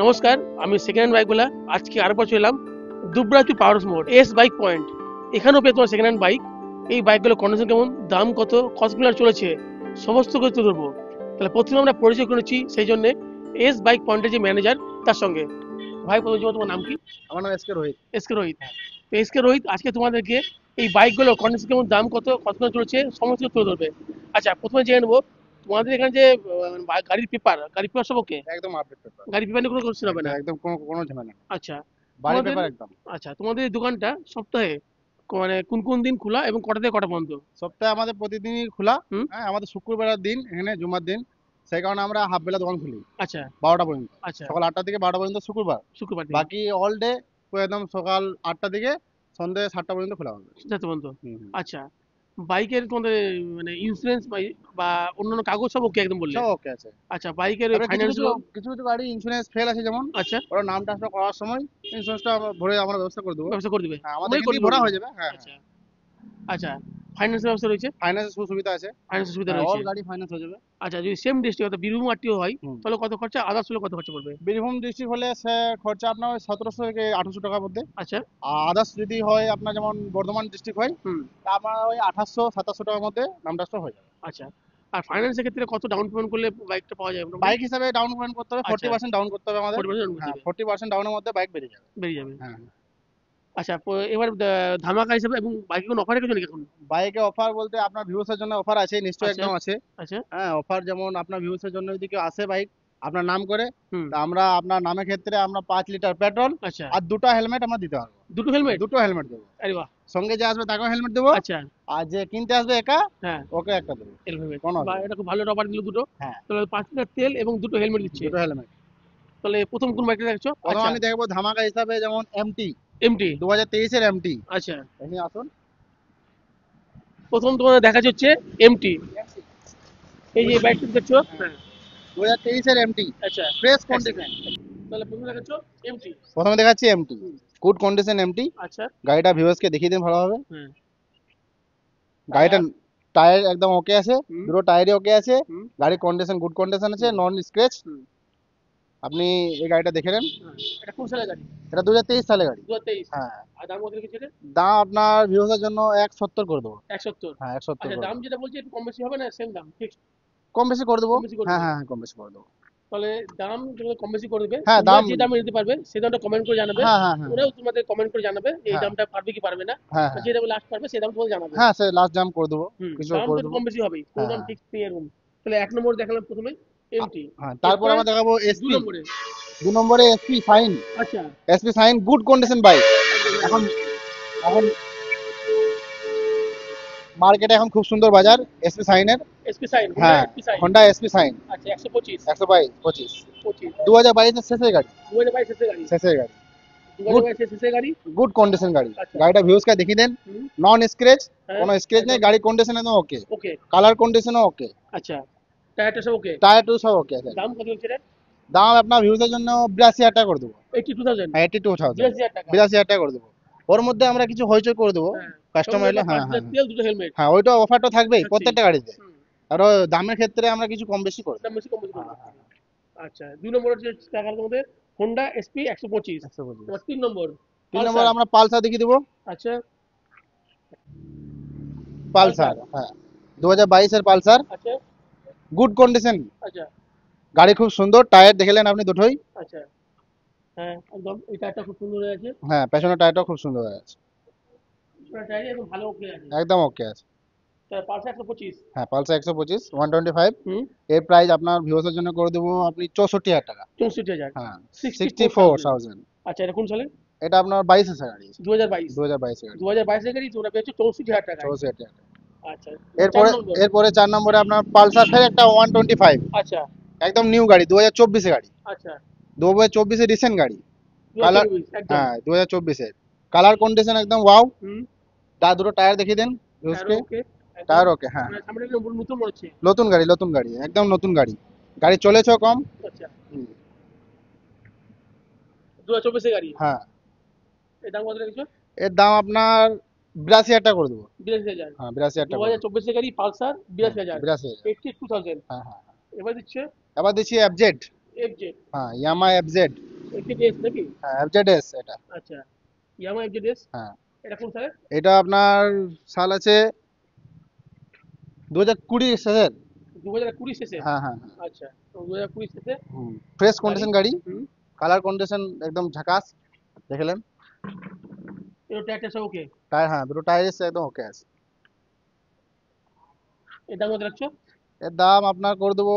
নমস্কার, আমি second hand বাইকওয়ালা। আজকে আরেকবার চলে এলাম দুবরা টু পাওয়ার্স মোড় এস বাইক পয়েন্ট। এখানেও পেয়ে তোমার সেকেন্ড হ্যান্ড বাইক। এই বাইকগুলো কন্ডিশন কেমন, দাম কত, কতগুলো চলেছে, সমস্ত কিছু তুলে ধরবো। তাহলে প্রথমে আমরা পরিচয় করেছি সেই জন্য এস বাইক পয়েন্টের যে ম্যানেজার তার সঙ্গে। ভাই প্রথমে তোমার নাম কি? আমার নাম এসকে রোহিত। এসকে রোহিত। তো এসকে রোহিত আজকে তোমাদেরকে এই বাইকগুলো কন্ডিশন কেমন, দাম কত, কতগুলো চলেছে, সমস্ত কিছু তুলে ধরবে। আচ্ছা, প্রথমে জেনে নেবো তোমাদের এখানে যে গাড়ির পেপার সব ওকে? একদম আপডেট পেপার। গাড়ি পেপার নিয়ে কোনো কোশ্চেন হবে না? একদম কোনো কোনো ঝামেলা নেই। আচ্ছা, বাড়ি তোমাদের পেপার একদম। আচ্ছা তোমাদের এই দোকানটা সপ্তাহে মানে কোন কোন দিন খোলা এবং কটা থেকে কটা পর্যন্ত? সপ্তাহে আমাদের প্রতিদিনই খোলা। হুম। হ্যাঁ, আমাদের শুক্রবারের দিন এখানে জুমার দিন, সেই কারণে আমরা হাফ বেলা দোকান খুলি আচ্ছা 12টা পর্যন্ত। আচ্ছা। সকাল 8টা থেকে 12টা পর্যন্ত শুক্রবার। শুক্রবার দিন বাকি অল ডে একদম সকাল 8টা থেকে সন্ধ্যে 7টা পর্যন্ত খোলা হবে। যাতে পর্যন্ত। হুম, হুম। আচ্ছা, বাইকের তোমাদের মানে ইন্স্যুরেন্স বা অন্যান্য কাগজ সব ওকে একদম বললে? সব ওকে আছে। আচ্ছা, বাইকের তবে কিছু ফাইন্যান্স কিছু কিছু কিছু গাড়ি ইন্স্যুরেন্স ফেল আছে, যেমন আচ্ছা ওরা নাম ট্রান্সফার করার সময় ইন্স্যুরেন্সটা ভরে আমরা ব্যবস্থা করে দেবো। ব্যবস্থা করে দিবে? হ্যাঁ, আমাদের তোমরাই এখান করে থেকে দিবে ভরা ওগুলো? হয়ে যাবে। হ্যাঁ, হ্যাঁ। আচ্ছা আচ্ছা, ফাইন্যান্সের ব্যবস্থা রয়েছে? ফাইন্যান্সের সুবিধা আছে। ফাইন্যান্সের সুবিধা হ্যাঁ, রয়েছে। অল গাড়ি ফাইন্যান্স হয়ে যাবে। আচ্ছা, যদি সেম ডিস্ট্রিক্ট অর্থাৎ বীরভূম আরটিও হয় হুম। তাহলে কত খরচা, আদার্স হলে কত খরচা পড়বে? বীরভূম ডিস্ট্রিক্ট হলে সে খরচা আপনার ওই 1700 থেকে 1800 টাকার মধ্যে। আচ্ছা। আর আদার্স যদি হয় আপনার, যেমন বর্ধমান ডিস্ট্রিক্ট হয়, হুম। তা আপনার ওই 2800 2700 টাকার মধ্যে নাম ট্রান্সফার হয়ে যাবে। আচ্ছা, আর ফাইন্যান্সের ক্ষেত্রে কত ডাউন পেমেন্ট করলে বাইকটা পাওয়া যায় মোটামুটি? বাইক হিসাবে ডাউন পেমেন্ট করতে হবে, আচ্ছা, 40% ডাউন করতে হবে আমাদের। 40% করতে হ্যাঁ, হবে, 40% ডাউনের মধ্যে বাইক বেরিয়ে যাবে। বেরিয়ে যাবে। হ্যাঁ, আচ্ছা, এবার ধামাকা হিসেবে এবং বাইকে কোনো অফার রেখেছো নাকি এখন? বাইকে অফার বলতে আপনার ভিউসের জন্য অফার আছে, নিশ্চয়ই আচ্ছা একদম আছে। আচ্ছা। হ্যাঁ, অফার যেমন আপনার ভিউসের জন্য যদি কেউ আসে বাইক আপনার নাম করে, হুম। তা আমরা আপনার নামের ক্ষেত্রে আমরা 5 লিটার পেট্রোল আচ্ছা, আর 2টা হেলমেট আমরা দিতে পারবো। দুটো হেলমেট? দুটো হেলমেট দেবো। আরে বাহ। সঙ্গে যে আসবে তাকেও হেলমেট দেবো। আচ্ছা। আর যে কিনতে আসবে একা, হ্যাঁ, ওকে একটা দেবো। হেলমেট কোনো বা অসুবিধা এটা খুব ভালো অফার দিল দুটো। নেই। হ্যাঁ, তাহলে 5 লিটার তেল এবং দুটো হেলমেট দিচ্ছে। দুটো হেলমেট। তাহলে প্রথম কোন বাইকটা দেখছো? প্রথম আচ্ছা, আমি দেখবো ধামাকা হিসাবে যেমন এমটি, এমটি। 2023-এর এমটি। আচ্ছা, এখানে আসুন। প্রথম তোমাদের দেখা যাচ্ছে এমটি। এই যে বাইকটা দেখছো? হ্যাঁ। 2023-এর এমটি, আচ্ছা, ফ্রেশ এক কন্ডিশন। সেকেন্ড। তাহলে প্রথম দেখাচ্ছো এমটি। প্রথমে দেখাচ্ছি এমটি, হুম। Good condition MT. আচ্ছা। গাড়িটা ভিউয়ার্সকে দেখিয়ে দিন ভালোভাবে। হ্যাঁ। গাড়িটা টায়ার একদম ওকে আছে, হুম। দুটো টায়ারই ওকে আছে। হুম। গাড়ির কন্ডিশন গুড কন্ডিশন আছে, হুম। নন স্ক্র্যাচ। হুম। আপনি এই গাড়িটা দেখে নেন। হ্যাঁ। এটা কোন সালের গাড়ি? এটা 2023 সালে গাড়ি। 2023। হ্যাঁ, আর দাম কত রেখেছে? দাম আপনার ভিউয়ার্সের জন্য 170 করে দেবো। 170। হ্যাঁ, 170 আচ্ছা, করে দাম দেবো। যেটা বলছি একটু কম বেশি হবে না সেম দাম ফিক্সড? কম বেশি করে দেবো। কম বেশি করে হ্যাঁ, দেবে? হ্যাঁ, হ্যাঁ, কম বেশি করে দেবো। তাহলে দাম যেগুলো কম বেশি করে দেবে, হ্যাঁ, তোমরা দাম। যে দামে নিতে পারবে সেই দামটা কমেন্ট করে জানাবে। হ্যাঁ, হ্যাঁ, হ্যাঁ, ওরাও তোমাদের কমেন্ট করে জানাবে এই হ্যাঁ, দামটা পারবে কি পারবে না। হ্যাঁ, বা হ্যাঁ, যে দামে লাস্ট পারবে সেই দাম তোমাদের জানাবে। হ্যাঁ, সে লাস্ট জাম্প করে দেবো, হুম। কিছু দাম তো করে একটু দেবো। কম বেশি হবেই, কোনো হ্যাঁ, দাম হ্যাঁ, ফিক্সড নেই এরকম। তাহলে 1 নম্বরে দেখালাম প্রথমে এমটি। হ্যাঁ, তারপর এরপরে আমরা দেখাবো 2 এসপি। নম্বরে। 2 নম্বরে এসপি সাইন। আচ্ছা। SP shine good condition bike. একদম এখন একদম। এখন মার্কেটে এখন খুব সুন্দর বাজার এসপি সাইনের। এসপি সাইন, হোন্ডা হ্যাঁ, SP shine. Honda SP shine. আচ্ছা, 125। 125। 25। 2022-এর শেষের গাড়ি। 2022 এর গাড়ি। শেষের গাড়ি। গুড 2022 এর শেষের গাড়ি। গুড কন্ডিশন গাড়ি। আচ্ছা। গাড়িটা ভিউজকে দেখিয়ে দেন। হুম। নন স্ক্র্যাচ, হ্যাঁ, কোনো স্ক্র্যাচ নেই, একদম গাড়ি কন্ডিশন একদম ওকে। ওকে। কালার কন্ডিশনও ওকে। আচ্ছা, টায়ারটা সব ওকে। টায়ার টু সব ওকে আছে। দাম কত হচ্ছে এটা? দাম আপনার ভিউজের জন্য 82,000 টাকা করে দেবো। 82,000। হ্যাঁ, 82,000। 82,000 টাকা। 82,000 টাকা করে দেবো। ওর মধ্যে আমরা কিছু হইচই করে দেবো হ্যাঁ। কাস্টমার এলে। হ্যাঁ, 5 হ্যাঁ, লিটার হ্যাঁ, তেল, দুটো হেলমেট হ্যাঁ, ওইটা অফারটা থাকবেই থাকছেই। প্রত্যেকটা গাড়িতে। হুম। আর দামের ক্ষেত্রে আমরা কিছু কম বেশি করে দাম দেবো। বেশি কম বেশি হ্যাঁ, করবে। হ্যাঁ, আচ্ছা, 2 নম্বর হচ্ছে টাকার মধ্যে হোন্ডা এসপি 125। 125। এবার 3 নম্বর 3 নম্বর পালসার। আমরা পালসার দেখিয়ে দেবো। আচ্ছা, পালসার। পালসার, হ্যাঁ, 2022-এর পালসার। আচ্ছা গুড কন্ডিশন আচ্ছা গাড়ি, খুব সুন্দর। টায়ার দেখলেন আপনি দুটোই। আচ্ছা। হ্যাঁ, একদম এই টায়ারটা খুব সুন্দর হয়ে আছে। হ্যাঁ, পেছনের টায়ারটাও খুব সুন্দর হয়ে আছে। পুরো টায়ারই একদম ভালো ওকে আছে। একদম ওকে আছে। তাহলে পালসার 125। হ্যাঁ, পালসার 125 125। হুম। এর প্রাইস আপনার ভিউয়ার্সের জন্য করে দেবো আপনি 64,000 টাকা। 64,000। হ্যাঁ, 64,000। 64,000। আচ্ছা, এটা কোন সালে? এটা আপনার 22-এর গাড়ি। 2022। 2022-এর গাড়ি। 2022 এর গাড়ি তোমরা পেয়েছো 64,000 টাকায়। 64,000 টাকা। আচ্ছা, 4 এরপরে নম্বর। এরপরে 4 নম্বরে আপনার পালসার ফের একটা 125, আচ্ছা একদম নিউ গাড়ি, 2024-এর গাড়ি। আচ্ছা। 2024-এর রিসেন্ট গাড়ি। কালার, 2024 একদম। হ্যাঁ, 2024-এর কালার কন্ডিশন একদম ওয়াও। হুম। তার দুটো টায়ার দেখিয়ে দেন টায়ার ভিউয়ার্সকে। ওকে একদম। টায়ার ওকে, হ্যাঁ, মানে সামনে একদম নতুন মনে হচ্ছে। নতুন গাড়ি, নতুন গাড়ি, একদম নতুন গাড়ি। গাড়ি চলেছেও কম। আচ্ছা, হুম, 2024 এর গাড়ি। হ্যাঁ, এর দাম কত রেখেছো? এর দাম আপনার 82,000 টাকা করে দেবো। 82,000। হ্যাঁ, 82,000 টাকা করে দেবো। 2024 এর গাড়ি পালসার হ্যাঁ, 82,000। 82,000। 82,000। হ্যাঁ, হ্যাঁ, হ্যাঁ। এবার দিচ্ছে এবার দিচ্ছি এফজেড। এফজেড। হ্যাঁ, ইয়ামা এফজেড। এফজেডএস নাকি? হ্যাঁ এফজেডএস এটা। আচ্ছা, ইয়ামাহা এফজেডএস। হ্যাঁ এটা কোন সালের? এটা আপনার সাল আছে 2020 স্যার। 2020 শেষে। হ্যাঁ হ্যাঁ হ্যাঁ। আচ্ছা, তো 2020 শেষে ফ্রেশ গাড়ি। কন্ডিশন গাড়ি, হুম। কালার কন্ডিশন একদম ঝাকাস, দেখলেন। এর টায়ারটা সব ওকে। টায়ার, হ্যাঁ দুটো টায়ার একদম ওকে আছে। এর দাম কত রাখছো? এর দাম আপনার করে দেবো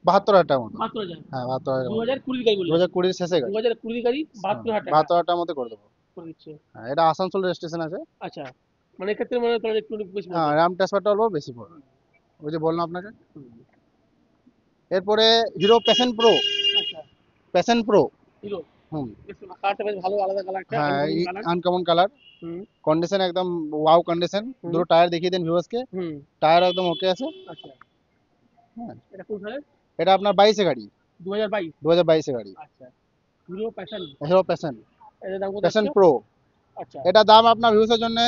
72,000 টাকার মতো। 72,000। হ্যাঁ 72,000 মতো। 2020 গাড়ি দু বললেন? হাজার কুড়ির শেষে গাড়ি। 2020 গাড়ি 72,000 টাকা 72,000 টাকার মধ্যে করে দেবো। করে দিচ্ছে। হ্যাঁ এটা আসানসোল রেজিস্ট্রেশন আছে। আচ্ছা, মানে এক্ষেত্রে মানে তোমার একটু বেশি হ্যাঁ পড়বে। র্যাম ট্রান্সফারটা অল্প বেশি পড়বে, ওই যে বললাম আপনাকে। হুম। এরপরে হিরো প্যাশন প্রো। আচ্ছা, প্যাশন প্রো। হিরো। হুম। বেশ কালারটা বেশ ভালো, আলাদা কালারটা, হ্যাঁ আনকমন কালার। আনকমন কালার, হুম। কন্ডিশন একদম ওয়াও কন্ডিশন। হুম। দুটো টায়ার দেখিয়ে দেন ভিউয়ার্সকে। হুম। টায়ার একদম ওকে আছে। আচ্ছা, হ্যাঁ এটা কোন সালের? এটা আপনার 22 গাড়ি, 2022। 2022 গাড়ি। আচ্ছা, হিরো প্যাশন। হিরো প্যাশন, এটার দাম কত প্যাশন রাখছো? প্রো। আচ্ছা, এটা দাম আপনার ভিউয়ার্সের জন্য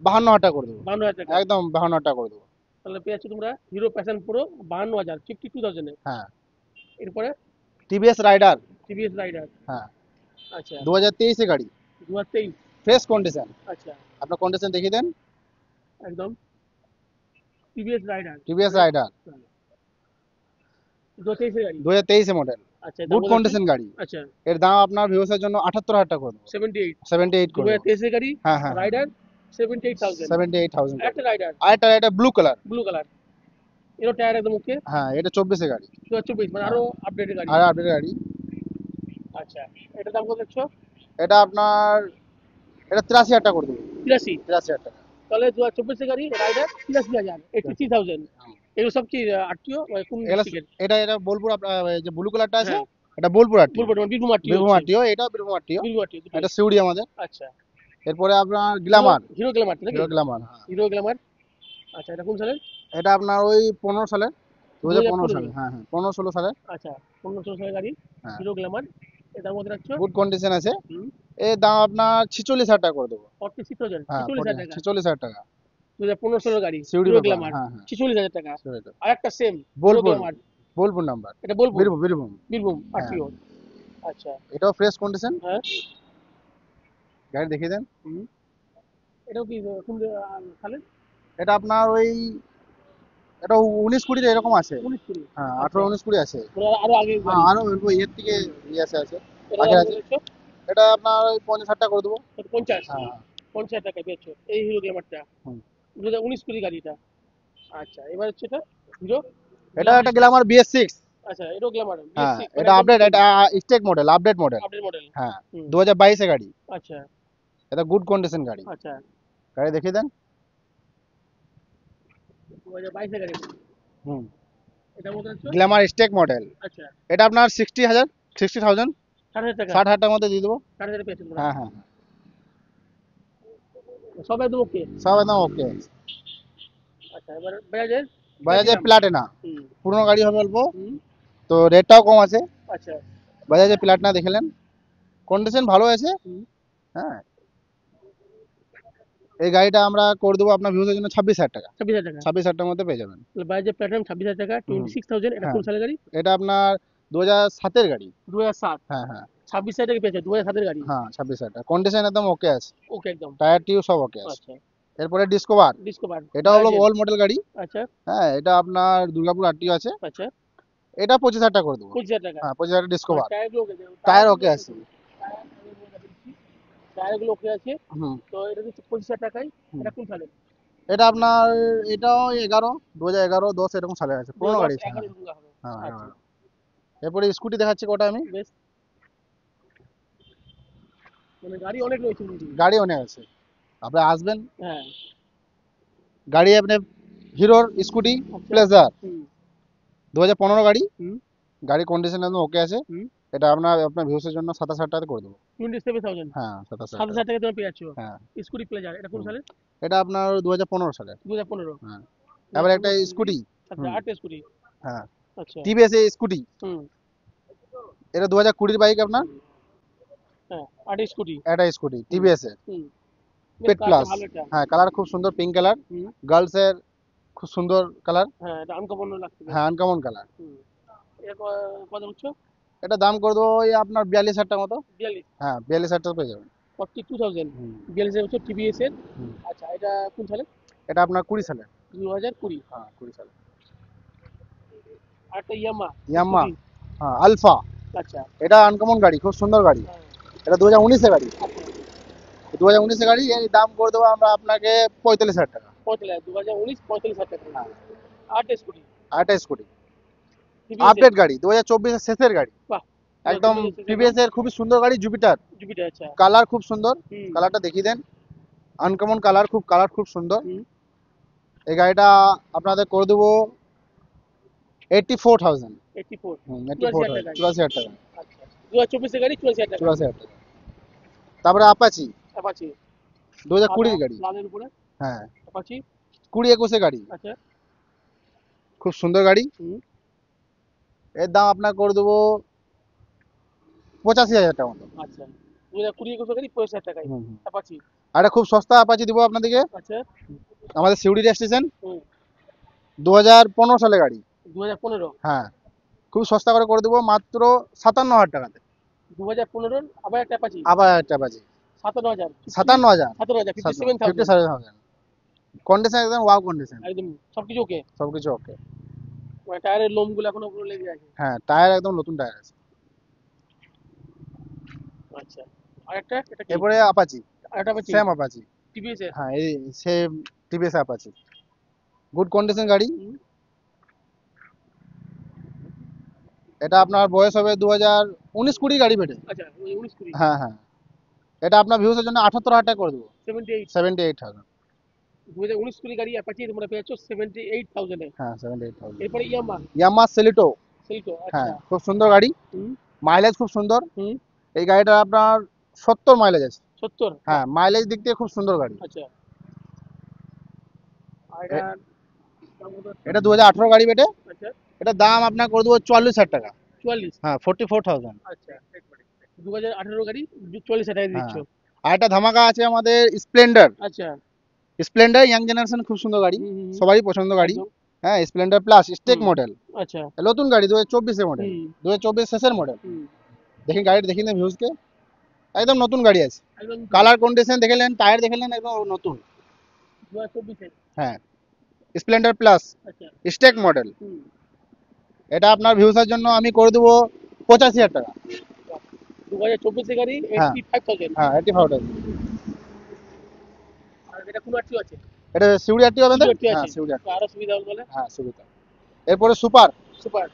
52,000 টাকা করে দেবো। 52,000 টাকা। একদম 52,000 টাকা করে দেবো। তাহলে পেয়ে যাচ্ছ তোমরা হিরো প্যাশন প্রো 52,000, 52,000 এ। হ্যাঁ এরপরে টিভিএস রাইডার। TVS rider. হ্যাঁ আচ্ছা, 2023 গাড়ি, 2023। Fresh condition. আচ্ছা, আপনার কন্ডিশন দেখিয়ে দেন। একদম টিভিএস রাইডার। টিভিএস রাইডার 2023 এর গাড়ি। 2023 মডেল, আচ্ছা, দাম গুড কত রাখছো? কন্ডিশন গাড়ি। আচ্ছা, এর দাম আপনার ভিউয়ার্সের জন্য 78,000 টাকা করে দেবো। 78। 78 করে দেবো। 2023 এর গাড়ি, হ্যাঁ হ্যাঁ রাইডার 78,000। 78,000 করে একটা দেবো। রাইডার আরেকটা এটা ব্লু কালার। Blue colour. এরও টায়ার একদম ওকে। হ্যাঁ এটা 24 গাড়ি। 2024, মানে হ্যাঁ আরো আপডেটেড গাড়ি। আর আপডেট গাড়ি। আচ্ছা, এটার দাম কত রাখছো? এটা আপনার এটা 83,000 টাকা করে দেবো। 83। 83,000 টাকা। তাহলে 2024 এর গাড়ি, রাইডার 83,000, 83,000। এগুলো সব কি আরটিও কোন এগুলা ডিস্ট্রিক্টের? এটা এটা বোলপুর আপনার এই যে ব্লু কালারটা আছে, হ্যাঁ, এটা বোলপুর আরটিও। বলবো বীরভূম আরটিও বীরভূম হচ্ছে। আরটিও, এটা বীরভূম আরটিও। বীরভূম আরটিও দুটোই। এটা সিউড়ি আমাদের। আচ্ছা, এরপরে আপনার গ্ল্যামার। হিরো গ্ল্যামার নাকি? হিরো গ্ল্যামার, হ্যাঁ। Hero Glamour. আচ্ছা, এটা কোন সালের? এটা আপনার ওই 15 সালের, 2015 সালে। 2015। হ্যাঁ হ্যাঁ 15-16 সালে। আচ্ছা, 15 সালের গাড়ি, হ্যাঁ হিরো গ্ল্যামার। এর দাম কত রাখছো? গুড কন্ডিশন আছে। হুম। এর দাম আপনার 46,000 টাকা করে দেবো। 46,000, হ্যাঁ 46,000 টাকা। 46,000 টাকা। 2015 সালের গাড়ি, সিউড়ি হিরো ব্যাপার, গ্ল্যামার, হ্যাঁ হ্যাঁ 46,000 টাকা। সিউড়িটা। আর একটা same hero Bolpur, Glamour, Bolpur number. এটা বলবো বীরভূম, বীরভূম। বীরভূম হ্যাঁ আরটিও। আচ্ছা, এটাও ফ্রেশ কন্ডিশন, হ্যাঁ। গাড়ি দেখিয়ে দেন। হুম। এটাও কি কোন সালের? এটা আপনার ওই এটা 19-20 এরকম আছে। 19 কুড়ি। হ্যাঁ আচ্ছা, 18-19-20 আছে। মানে আরো আগে হ্যাঁ গাড়ি। আরো অল্প এর থেকে ইয়ে আছে এটা আগের দাম কত আছে। রাখছো? এটা আপনার ওই 50,000 টাকা করে দেবো। 50। হ্যাঁ হ্যাঁ 50,000 টাকা পেয়েছো এই হিরো গ্ল্যামারটা। হুম। 2019 কুড়ি গাড়িটা। আচ্ছা, এবার হচ্ছে এটা হিরো এটা গ্ল্যামার। একটা গ্ল্যামার BS6। আচ্ছা, হিরো গ্ল্যামার হ্যাঁ BS6, মানে এটা একদম আপডেট, নতুন, এটা stock model, update model. Update model. হ্যাঁ হুম। 2022 গাড়ি। আচ্ছা, এটা গুড কন্ডিশন গাড়ি। আচ্ছা, গাড়ি দেখিয়ে দেন। 2022 এর গাড়ি। হুম। এটা কত রাখছো? Glamour stock model. আচ্ছা, এটা আপনার 60,000, 60,000, 60,000 টাকা। 60,000 টাকার মধ্যে দিয়ে দেবো। 60,000 পেয়েছো তোমরা। হ্যাঁ হ্যাঁ সব একদম ওকে। সব একদম ওকে। আচ্ছা, এবার বাজাজের বাজাজের প্লাটিনাম। প্লাটিনা, হুম। পুরনো গাড়ি হবে অল্প, হুম। তো রেটটাও কম আছে। আচ্ছা। বাজাজের প্লাটিনা দেখলেন, কন্ডিশন ভালো আছে। হুম। হ্যাঁ এই গাড়িটা আমরা করে দেবো আপনার ভিউজের জন্য 26,000 টাকা। 26,000 টাকা। 26,000 টাকার মধ্যে পেয়ে যাবেন। তাহলে বাজাজের প্লাটিনাম 26,000 টাকা, হুম। 26,000। এটা হ্যাঁ কোন সালের গাড়ি? এটা আপনার 2007 গাড়ি। 2007। হ্যাঁ হ্যাঁ 26,000 টাকা পেয়েছো 2007 এর গাড়ি। হ্যাঁ 26,000 টাকা, কন্ডিশন একদম ওকে আছে। ওকে একদম। টায়ার টিউ সব ওকে আছে। আচ্ছা, এরপরে ডিসকভার। ডিসকভার এটা হলো বাজাজের। ওল্ড মডেল গাড়ি। আচ্ছা, হ্যাঁ এটা আপনার দুর্গাপুর আরটিও আছে। আচ্ছা, এটা 25,000 টাকা করে দেবো। 25,000 টাকা। হ্যাঁ 25,000 আর ডিসকভার। টায়ারগুলো ওকে আছে। টায়ার টায়ারগুলো ওকে ওকে আছে। আছে। টায়ারগুলো ওকে আছে। হুম তো এটা দিচ্ছে 25,000 টাকায়। হুম। এটা কোন সালের? এটা আপনার এটাও 2011, 10 এরকম সালে আছে, পুরোনো গাড়ি 2010, আছে। 11 হ্যাঁ এরকম হবে। হ্যাঁ আচ্ছা, হ্যাঁ। এরপরে স্কুটি দেখাচ্ছি কটা আমি। বেশ। মানে গাড়ি অনেক রয়েছে কিন্তু। গাড়ি অনেক আছে, আপনি আসবেন। হ্যাঁ। গাড়ি আপনি হিরোর স্কুটি আচ্ছা। প্লেজার হুম। 2015 গাড়ি। হুম। গাড়ি কন্ডিশন একদম ওকে আছে। হুম। এটা আপনার ভিউসের জন্য 27,000 টাকা করে দেবো। 27,000। হ্যাঁ 27,000 টাকা। 27,000 টাকা তুমি পেয়ে যাচ্ছ হ্যাঁ স্কুটি প্লেজার। এটা কোন হুম। সালের? এটা আপনার 2015 সালের। 2015। হ্যাঁ এবার একটা স্কুটি। আচ্ছা, হুম। 8 স্কুটি। হ্যাঁ আচ্ছা। TVS scooty. হুম। এটা 2020 বাইক আপনার। হ্যাঁ, 8 স্কুটি। এটা স্কুটি টিভিএস এর হুম। বেশ পেট কালারটা প্লাস। ভালো এটা। হ্যাঁ কালার খুব সুন্দর, পিঙ্ক কালার। হুম। গার্লস এর খুব সুন্দর কালার। হ্যাঁ, এটা আনকমন লাগছে বেশ। হ্যাঁ আনকমন কালার। হুম। এটা কত বুঝছো? এটা দাম করে দেবো ওই আপনার 42,000 টাকা মতো। 42, হ্যাঁ 42,000 টাকা পেয়ে যাবেন। 42,000, হুম, 42,000 বছর টিভিএস এর। হুম। আচ্ছা, এটা কোন সালে? এটা আপনার 20 সালের। 2020। হ্যাঁ 20 সালের। আর একটা ইয়ামা ইয়াম্মা, স্কুটি। হ্যাঁ আলফা। আচ্ছা। এটা আনকমন গাড়ি, খুব সুন্দর গাড়ি। হ্যাঁ। এটা 2019 এর গাড়ি। আচ্ছা, 2019 এর গাড়ি, এই দাম করে দেবো আমরা আপনাকে 45,000 টাকা। 45, 2019, 45,000 টাকা। হ্যাঁ। আট স্কুটি আর একটা স্কুটি, টিভিএস এর। আপডেট গাড়ি, 2024 এর শেষের গাড়ি। বাহ, একদম 2024 এর টিভিএস এর খুবই সুন্দর গাড়ি, জুপিটার। জুপিটার। আচ্ছা। কালার খুব সুন্দর, হুম। কালারটা দেখিয়ে দেন। আনকমন কালার, কালার খুব সুন্দর। হুম। এই গাড়িটা আপনাদের করে দেবো 84,000। 84, 84,000 84,000, টাকা। 84,000 টাকা। আচ্ছা, 2024 এর গাড়ি, 84,000 টাকা। 84,000 টাকা। তারপরে আপাচি, অ্যাপাচি 2020 সাদা এর গাড়ি। লালের উপরে হ্যাঁ অ্যাপাচি। 2021 এর গাড়ি, আচ্ছা। খুব সুন্দর গাড়ি। হুম। এর দাম আপনার করে দেবো 85,000 টাকা মতো। আচ্ছা, 2020 21 গাড়ি 45,000 টাকায় হুম, হুম। অ্যাপাচি। আর একটা খুব সস্তা আপাচি দিব আপনাদেরকে, আচ্ছা। আমাদের সিউড়ি স্টেশন, হুম। 2015 সালে গাড়ি। 2015, হ্যাঁ খুব সস্তা করে দেবো মাত্র 57,000 টাকাতে। 2015 আবার একটা অ্যাপাচি। আবার একটা আপাচি 57,000, 57,000, 57,000, 57,000। 57,000। কন্ডিশন একদম ওয়াও কন্ডিশন, একদম সবকিছু ওকে। সবকিছু ওকে। মানে টায়ারের লোমগুলো এখনো পুরো লেগে আছে। হ্যাঁ টায়ার একদম নতুন টায়ার আছে। আচ্ছা, আরেকটা এটা কি? এরপরে আপাচি, আরেকটা অ্যাপাচি সেম আপাচি। টিভিএস এর। হ্যাঁ এই same TVS Apache, good condition গাড়ি। হুম। এটা আপনার বয়স হবে 2019-20 গাড়ি বেটে। আচ্ছা, ওই 19 কুড়ি। হ্যাঁ হ্যাঁ, এটা আপনার ভিউসের জন্য 78,000 টাকা করে দেবো। 78, 78,000। 2019 কুড়ি গাড়ি অ্যাপাচি তোমরা পেয়েছো 78,000 এ। হ্যাঁ 78,000। এরপরে ইয়ামা ইয়ামাহা সেলিটো। সেলটো। হ্যাঁ আচ্ছা। খুব সুন্দর গাড়ি, হুম। মাইলেজ খুব সুন্দর। হুম। এই গাড়িটা আপনার 70 মাইলেজ আছে। 70। হ্যাঁ মাইলেজ দিক দিয়ে খুব সুন্দর গাড়ি। আচ্ছা, আর এ- এটার দাম কত আছে? এটা 2018 গাড়ি বেটে। আচ্ছা, এটা দাম আপনার করে দেবো 44,000 টাকা। 44। হ্যাঁ 44,000। আচ্ছা, 2018 গাড়ি 44,000 টাকায় দিচ্ছ। হ্যাঁ আর একটা ধামাকা আছে আমাদের স্প্লেন্ডার। আচ্ছা। স্প্লেন্ডার ইয়াং জেনারেশন খুব সুন্দর গাড়ি, হুম, হুম, হুম। সবারই পছন্দ গাড়ি। একদম। হ্যাঁ স্প্লেন্ডার প্লাস স্টেক হুম। মডেল, আচ্ছা। নতুন গাড়ি 2024 এর মডেল, হুম। 2024 শেষের মডেল। হুম। দেখেন গাড়িটা দেখেন ভিউজকে, একদম নতুন গাড়ি আছে। একদম কালার কন্ডিশন দেখলেন, টায়ার দেখলেন, একদম নতুন। 2024 এর। হ্যাঁ স্প্লেন্ডার প্লাস আচ্ছা। Stock model. হুম। এটা আপনার ভিউসের জন্য আমি করে দেবো 85,000 টাকা। 2024 এর গাড়ি হ্যাঁ 85,000। হ্যাঁ 85,000। আর এটা কোন আরটিও আছে? এটা সিউড়ি আরটি হবে তো? সিকিউরিটি হ্যাঁ আছে। সিউড়ি আরটি। তো আরো সুবিধা হল বলে। হ্যাঁ সুবিধা। এরপরে super super.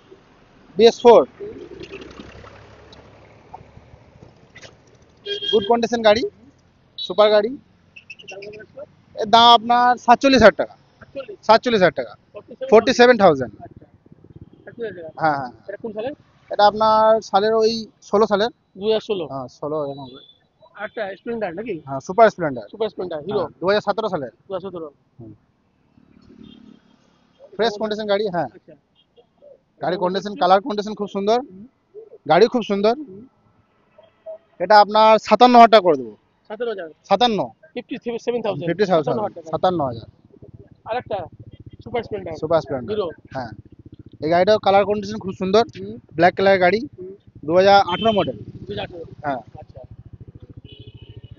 BS4, good condition গাড়ি, সুপার গাড়ি। দাম কত আছে? এর দাম আপনার 47,000 টাকা। 48, 47,000 টাকা, 47,000। 47,000। আচ্ছা, 47,000 টাকা। হ্যাঁ হ্যাঁ হ্যাঁ। এটা কোন সালে? এটা আপনার সালের ওই 16 সালের। 2016। হ্যাঁ 16 এরকম হবে। আরেকটা স্প্লেন্ডার নাকি? হ্যাঁ super Splendor. Super Splendor hero হ্যাঁ 2017 সালের। 2017। ফ্রেশ কন্ডিশন গাড়ি। হ্যাঁ আচ্ছা, গাড়ি এটা কন্ডিশন, হচ্ছে। কালার কন্ডিশন খুব সুন্দর, হুম, গাড়ি খুব সুন্দর। হুম। এটা আপনার 57,000 টাকা করে দেবো। 17,000, 57, 57,000, 50,000, 57,000 টাকা। 57,000। আরেকটা super Splendor super Splendor. Hero. হ্যাঁ এই গাড়িটাও কালার কন্ডিশন খুব সুন্দর, হুম, ব্ল্যাক কালারের গাড়ি, হুম। 2018 মডেল। 2018। হ্যাঁ আচ্ছা,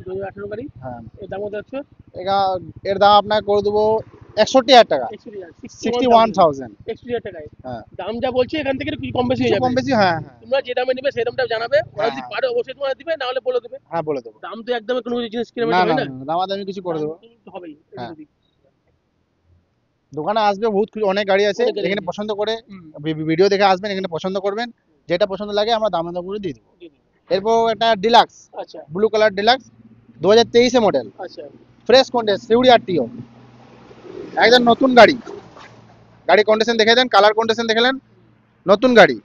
2018 গাড়ি। হ্যাঁ। এর দাম কত আছে? এর দাম আপনার করে দেবো 61,000 টাকা। 61,000। 61,000। 61,000 টাকায়। হ্যাঁ দাম যা বলছে এখান থেকে একটু কম বেশি কিছু হয়ে যাবে। কম বেশি। হ্যাঁ হ্যাঁ তোমরা যে দামে নেবে সেই দামটা জানাবে, ওরা হ্যাঁ যদি হ্যাঁ পারে অবশ্যই তোমরা দিবে, না হলে বলে দেবে। হ্যাঁ বলে দেবো। দাম তো একদম কোনো জিনিস কিনে না হবে না না। না, দামাদামি কিছু করে দাম দেবো। তো হবেই এদিক হ্যাঁ ওদিক। দোকানে আসবে, অনেক গাড়ি আছে, অনেক গাড়ি এখানে আছে। পছন্দ করে হুম, ভিডিও দেখে আসবেন, এখানে পছন্দ করবেন, যেটা পছন্দ লাগে আমরা দাম করে দিয়ে দেবো। দিয়ে দিন। এরপর একটা ডিলাক্স, আচ্ছা। ব্লু কালার ডিলাক্স, 2023 মডেল, আচ্ছা। ফ্রেশ কন্ডিশন, সিউড়ি আরটিও, একদম নতুন গাড়ি। গাড়ি কন্ডিশন দেখে দেন, কালার কন্ডিশন দেখলেন, নতুন গাড়ি।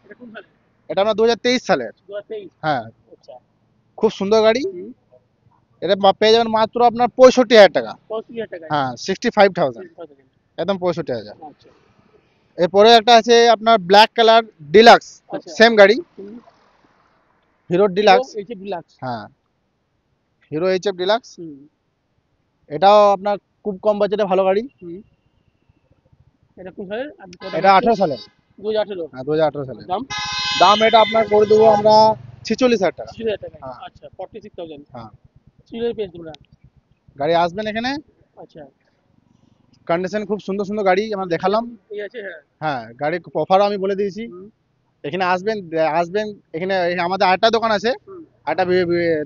এটা কোন সালে? এটা আমরা 2023 সালের। 2023। হ্যাঁ আচ্ছা। খুব সুন্দর গাড়ি। হুম, এটা পেয়ে যাবেন মাত্র আপনার 65,000 টাকা। 65,000 টাকায়। হ্যাঁ 65,000, 65,000। একদম 65,000। আচ্ছা। এরপরে একটা আছে আপনার ব্ল্যাক কালার ডিলাক্স, আচ্ছা। সেম গাড়ি, হুম, Hero Hero Deluxe. HF Deluxe. হ্যাঁ হিরো এইচএফ ডিলাক্স। হুম, এটাও আপনার খুব কম বাজেটে ভালো গাড়ি। হুম। এটা কোন সালের? আর কত এটা বলছো? 18 সালের। 2018। হ্যাঁ 2018 সালের। দাম? দাম এটা আপনার করে দেবো আমরা 46,000 টাকা। 60,000 টাকা। হ্যাঁ আচ্ছা 46,000 হ্যাঁ। 60,000 পেয়েছি তোমরা। গাড়ি আসবেন এখানে, আচ্ছা কন্ডিশন খুব সুন্দর সুন্দর গাড়ি আমরা দেখালাম। এই আছে হ্যাঁ। হ্যাঁ, গাড়ির অফারও আমি বলে দিয়েছি। হুম, এখানে আসবেন, আসবেন এখানে আমাদের আরেকটা দোকান আছে, হুম, আরেকটা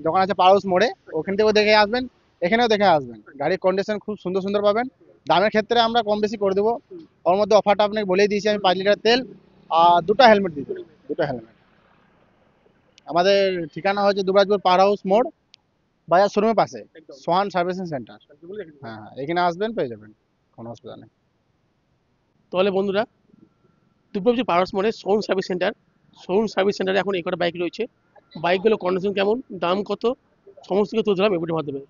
দোকান আছে পারস মোড়ে, ওখান থেকেও দেখে আসবেন, এখানেও দেখে আসবেন। গাড়ির কন্ডিশন খুব সুন্দর সুন্দর পাবেন। দামের ক্ষেত্রে আমরা কম বেশি করে দেবো। হুম। ওর মধ্যে অফারটা আপনাকে বলেই দিয়েছি আমি, 5 লিটার তেল আর 2টা হেলমেট দিয়ে দেবো, 2টা হেলমেট। আমাদের ঠিকানা হচ্ছে দুবরাজপুর পাওয়ার হাউস মোড়, বাজার শোরুমের পাশে, একদম সোহান সার্ভিসিং সেন্টার। একদম বলে রেখে দিবো। হ্যাঁ হ্যাঁ, এখানে আসবেন পেয়ে যাবেন, কোনো অসুবিধা নেই। তাহলে বন্ধুরা, দুর্গাপুর পাওয়ার্স মোড়ে Sohan service centre, Sohan service সেন্টারে এখন এই কটা বাইক রয়েছে। বাইকগুলো কন্ডিশন কেমন, দাম কত, সমস্ত কিছু তুলে ধরলাম এই ভিডিওর মাধ্যমে।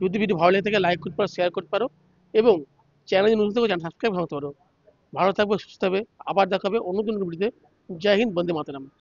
যদি ভিডিও ভালো লেগে থাকে লাইক করতে পারো, শেয়ার করতে পারো, এবং চ্যানেল নতুন থেকে সাবস্ক্রাইব করতে পারো। ভালো থাকবে, সুস্থ থাকবে, আবার দেখা হবে অন্য কোনো ভিডিওতে। জয় হিন্দ, বন্দে মাতরম।